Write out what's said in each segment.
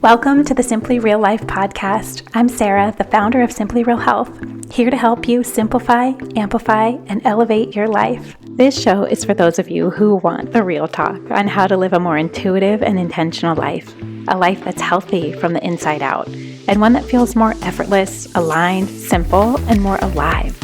Welcome to the Simply Real Life podcast. I'm Sarah, the founder of Simply Real Health, here to help you simplify, amplify, and elevate your life. This show is for those of you who want the real talk on how to live a more intuitive and intentional life, a life that's healthy from the inside out, and one that feels more effortless, aligned, simple, and more alive.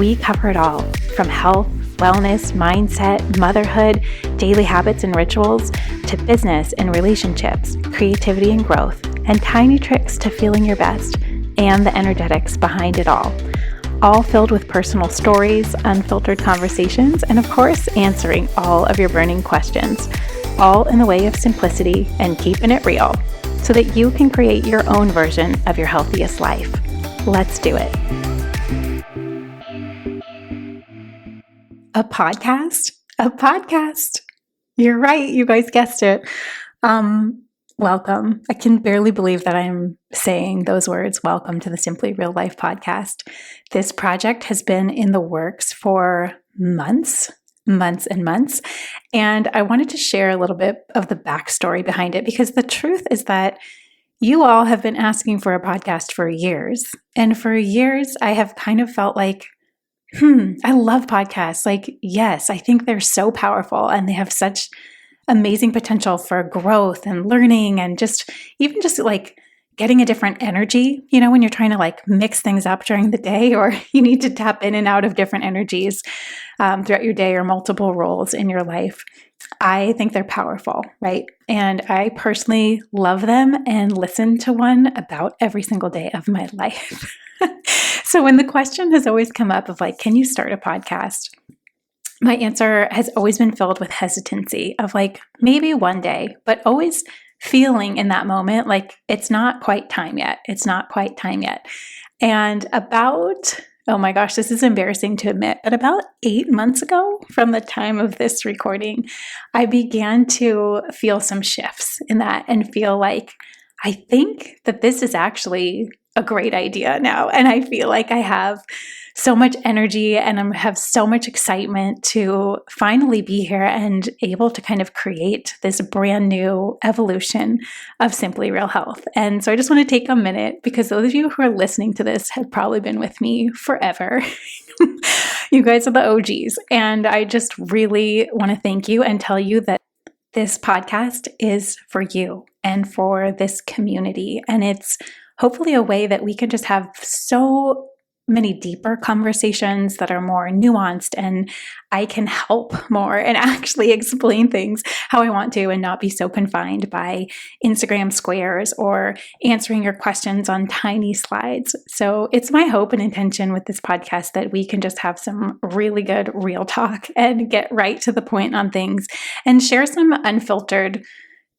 We cover it all, from health, wellness, mindset, motherhood, daily habits and rituals, to business and relationships, creativity and growth, and tiny tricks to feeling your best, and the energetics behind it all filled with personal stories, unfiltered conversations, and of course, answering all of your burning questions, all in the way of simplicity and keeping it real, so that you can create your own version of your healthiest life. Let's do it. A podcast? A podcast. You're right. You guys guessed it. Welcome. I can barely believe that I'm saying those words. Welcome to the Simply Real Life podcast. This project has been in the works for months and months. And I wanted to share a little bit of the backstory behind it, because the truth is that you all have been asking for a podcast for years. And for years, I have kind of felt like, I love podcasts. Yes, I think they're so powerful and they have such amazing potential for growth and learning and just getting a different energy, when you're trying to mix things up during the day, or you need to tap in and out of different energies throughout your day or multiple roles in your life. I think they're powerful, right? And I personally love them and listen to one about every single day of my life. So when the question has always come up of can you start a podcast? My answer has always been filled with hesitancy of maybe one day, but always feeling in that moment it's not quite time yet. It's not quite time yet. And about, oh my gosh, this is embarrassing to admit, but about 8 months ago from the time of this recording, I began to feel some shifts in that and feel I think that this is actually a great idea now. And I feel like I have so much energy and I have so much excitement to finally be here and able to kind of create this brand new evolution of Simply Real Health. And so I just want to take a minute, because those of you who are listening to this have probably been with me forever. You guys are the OGs. And I just really want to thank you and tell you that this podcast is for you and for this community. And it's hopefully a way that we can just have so many deeper conversations that are more nuanced, and I can help more and actually explain things how I want to and not be so confined by Instagram squares or answering your questions on tiny slides. So it's my hope and intention with this podcast that we can just have some really good real talk and get right to the point on things and share some unfiltered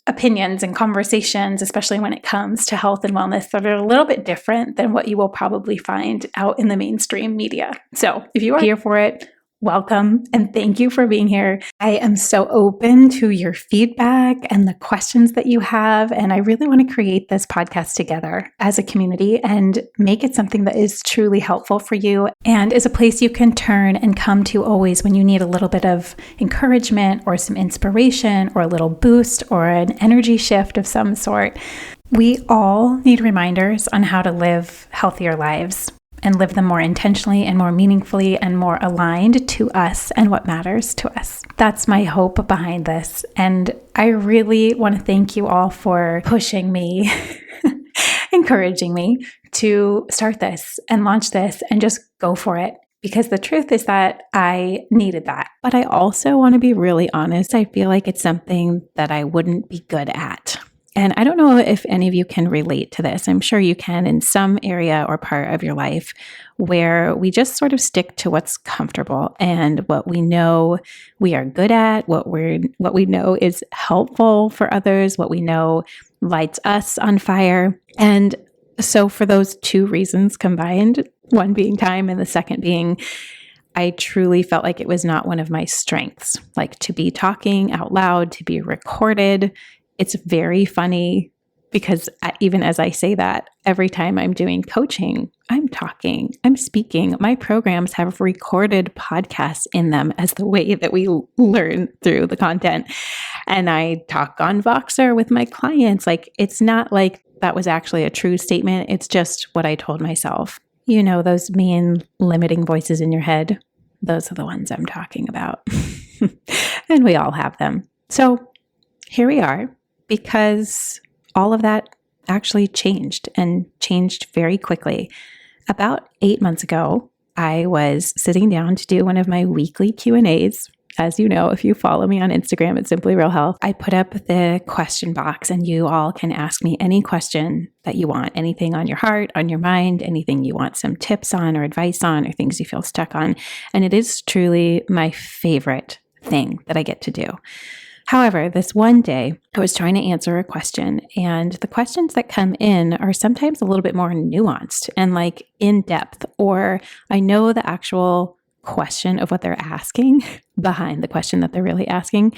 opinions and conversations, especially when it comes to health and wellness, that are a little bit different than what you will probably find out in the mainstream media. So if you are here for it, welcome and thank you for being here. I am so open to your feedback and the questions that you have. And I really want to create this podcast together as a community and make it something that is truly helpful for you and is a place you can turn and come to always when you need a little bit of encouragement or some inspiration or a little boost or an energy shift of some sort. We all need reminders on how to live healthier lives and live them more intentionally and more meaningfully and more aligned to us and what matters to us. That's my hope behind this. And I really want to thank you all for pushing me, encouraging me to start this and launch this and just go for it. Because the truth is that I needed that. But I also want to be really honest. I feel like it's something that I wouldn't be good at. And I don't know if any of you can relate to this. I'm sure you can in some area or part of your life where we just sort of stick to what's comfortable and what we know we are good at, what we know is helpful for others, what we know lights us on fire. And so for those two reasons combined, one being time and the second being I truly felt like it was not one of my strengths, to be talking out loud, to be recorded. It's very funny because even as I say that, every time I'm doing coaching, I'm talking, I'm speaking. My programs have recorded podcasts in them as the way that we learn through the content. And I talk on Voxer with my clients. Like, it's not like that was actually a true statement. It's just what I told myself. You know, those mean limiting voices in your head. Those are the ones I'm talking about. And we all have them. So here we are, because all of that actually changed, and changed very quickly. About 8 months ago, I was sitting down to do one of my weekly Q&As. As you know, if you follow me on Instagram at Simply Real Health, I put up the question box, and you all can ask me any question that you want, anything on your heart, on your mind, anything you want some tips on or advice on, or things you feel stuck on. And it is truly my favorite thing that I get to do. However, this one day, I was trying to answer a question, and the questions that come in are sometimes a little bit more nuanced and like in depth, or I know the actual question of what they're asking behind the question that they're really asking.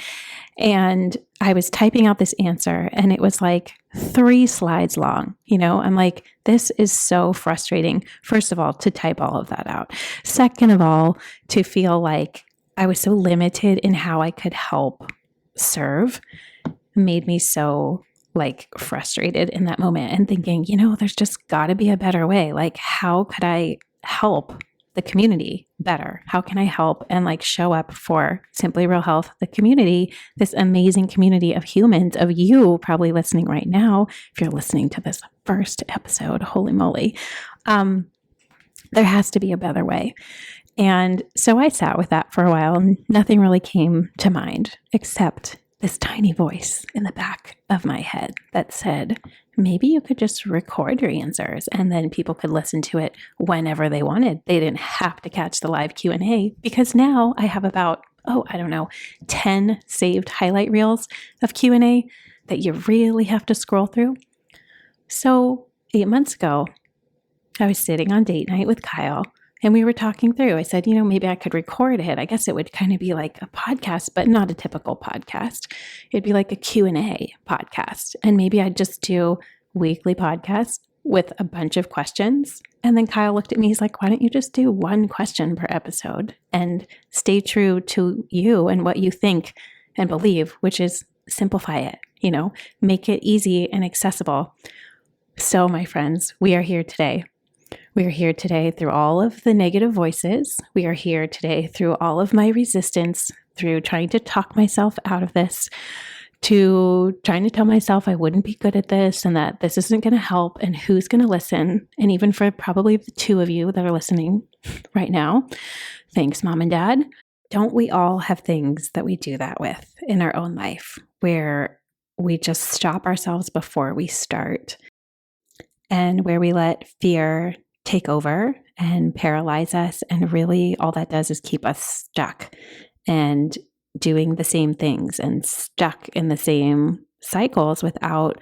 And I was typing out this answer, and it was like 3 slides long. You know, I'm like, this is so frustrating. First of all, to type all of that out. Second of all, to feel like I was so limited in how I could help serve made me so like frustrated in that moment, and thinking, you know, there's just got to be a better way. Like, how could I help the community better? How can I help and like show up for Simply Real Health, the community, this amazing community of humans, of you probably listening right now, if you're listening to this first episode, holy moly. There has to be a better way. And so I sat with that for a while, and nothing really came to mind except this tiny voice in the back of my head that said, maybe you could just record your answers, and then people could listen to it whenever they wanted. They didn't have to catch the live Q&A, because now I have about, 10 saved highlight reels of Q&A that you really have to scroll through. So 8 months ago, I was sitting on date night with Kyle, and we were talking through. I said, you know, maybe I could record it. I guess it would kind of be like a podcast, but not a typical podcast. It'd be like a Q&A podcast. And maybe I'd just do weekly podcasts with a bunch of questions. And then Kyle looked at me. He's like, why don't you just do 1 question per episode and stay true to you and what you think and believe, which is simplify it, you know, make it easy and accessible. So my friends, we are here today. We are here today through all of the negative voices. We are here today through all of my resistance, through trying to talk myself out of this, to trying to tell myself I wouldn't be good at this and that this isn't going to help, and who's going to listen. And even for probably the 2 of you that are listening right now, thanks, Mom and Dad. Don't we all have things that we do that with in our own life, where we just stop ourselves before we start, and where we let fear take over and paralyze us, and really all that does is keep us stuck and doing the same things and stuck in the same cycles without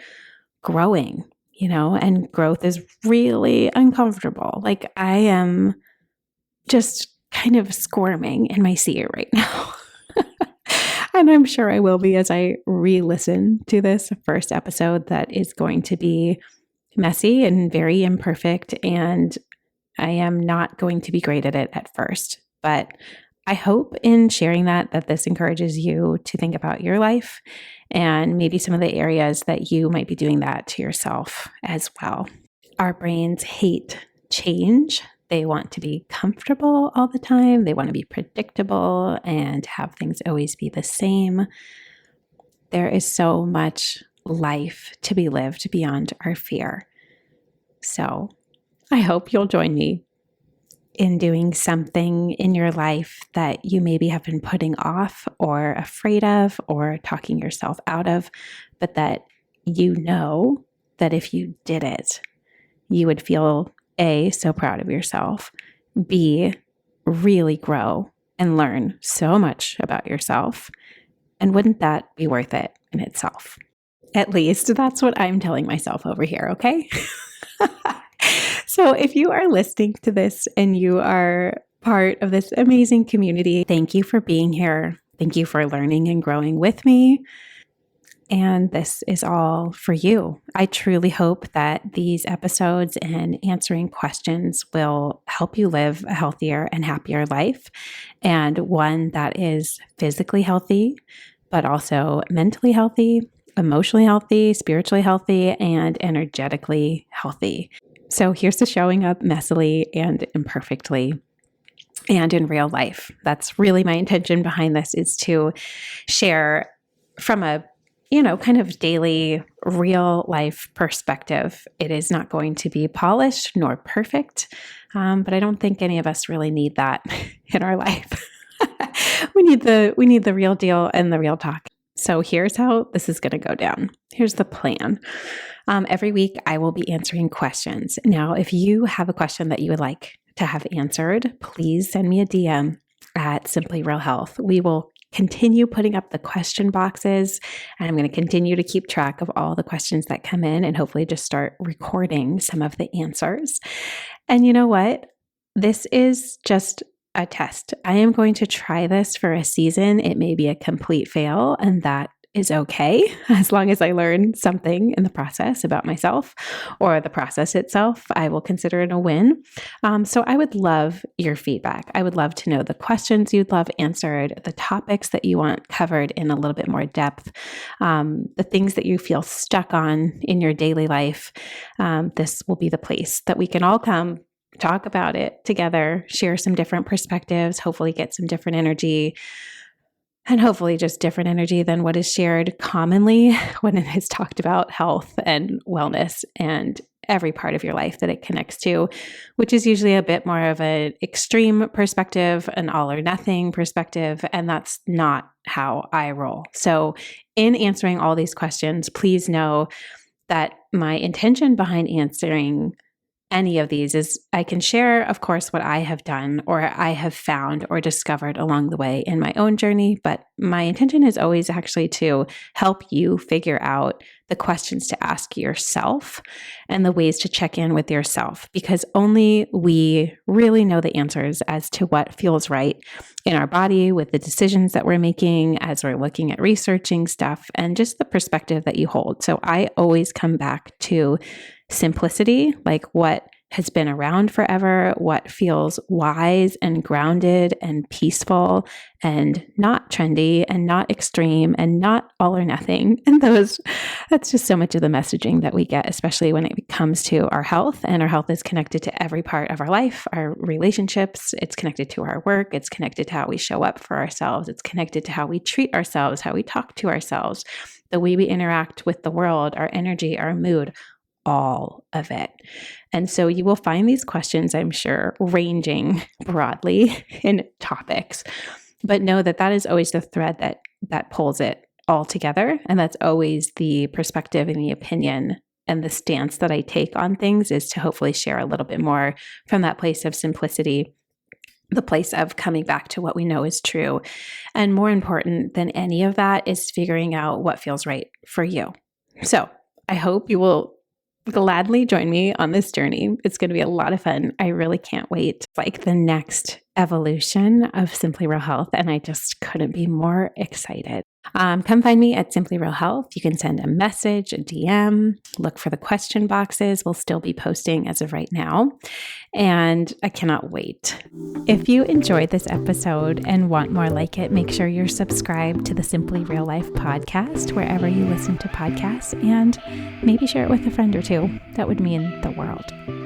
growing, you know? And growth is really uncomfortable. Like, I am just kind of squirming in my seat right now. And I'm sure I will be as I re-listen to this first episode that is going to be messy and very imperfect, and I am not going to be great at it at first. But I hope in sharing that this encourages you to think about your life and maybe some of the areas that you might be doing that to yourself as well. Our brains hate change. They want to be comfortable all the time. They want to be predictable and have things always be the same. There is so much life to be lived beyond our fear. So I hope you'll join me in doing something in your life that you maybe have been putting off or afraid of or talking yourself out of, but that you know that if you did it, you would feel A, so proud of yourself, B, really grow and learn so much about yourself. And wouldn't that be worth it in itself? At least that's what I'm telling myself over here, okay? So if you are listening to this and you are part of this amazing community, thank you for being here. Thank you for learning and growing with me. and this is all for you. I truly hope that these episodes and answering questions will help you live a healthier and happier life, and one that is physically healthy, but also mentally healthy, emotionally healthy, spiritually healthy, and energetically healthy. So here's to showing up messily and imperfectly and in real life. That's really my intention behind this, is to share from a kind of daily real life perspective. It is not going to be polished nor perfect, but I don't think any of us really need that in our life. We need the real deal and the real talk. So here's how this is going to go down. Here's the plan. Every week I will be answering questions. Now, if you have a question that you would like to have answered, please send me a DM at Simply Real Health. We will continue putting up the question boxes, and I'm going to continue to keep track of all the questions that come in and hopefully just start recording some of the answers. And you know what? This is just a test. I am going to try this for a season. It may be a complete fail, and that is okay, as long as I learn something in the process about myself or the process itself. I will consider it a win. So I would love your feedback. I would love to know the questions you'd love answered, the topics that you want covered in a little bit more depth, the things that you feel stuck on in your daily life. This will be the place that we can all come talk about it together, share some different perspectives, hopefully get some different energy, and hopefully just different energy than what is shared commonly when it is talked about health and wellness and every part of your life that it connects to, which is usually a bit more of an extreme perspective, an all or nothing perspective, and that's not how I roll. So in answering all these questions, please know that my intention behind answering any of these is I can share, of course, what I have done or I have found or discovered along the way in my own journey. But my intention is always actually to help you figure out the questions to ask yourself and the ways to check in with yourself, because only we really know the answers as to what feels right in our body with the decisions that we're making as we're looking at researching stuff and just the perspective that you hold. So I always come back to simplicity, like what has been around forever, what feels wise and grounded and peaceful and not trendy and not extreme and not all or nothing. And that's just so much of the messaging that we get, especially when it comes to our health. And our health is connected to every part of our life, our relationships. It's connected to our work. It's connected to how we show up for ourselves. It's connected to how we treat ourselves, how we talk to ourselves, the way we interact with the world, our energy, our mood, all of it. And so you will find these questions, I'm sure, ranging broadly in topics, but know that that is always the thread that pulls it all together. And that's always the perspective and the opinion and the stance that I take on things, is to hopefully share a little bit more from that place of simplicity, the place of coming back to what we know is true. And more important than any of that is figuring out what feels right for you. So I hope you will gladly join me on this journey. It's going to be a lot of fun. I really can't wait. It's like the next evolution of Simply Real Health, and I just couldn't be more excited. Come find me at Simply Real Health. You can send a message, a DM, look for the question boxes. We'll still be posting as of right now, and I cannot wait. If you enjoyed this episode and want more like it, make sure you're subscribed to the Simply Real Life podcast wherever you listen to podcasts, and maybe share it with a friend or two. That would mean the world.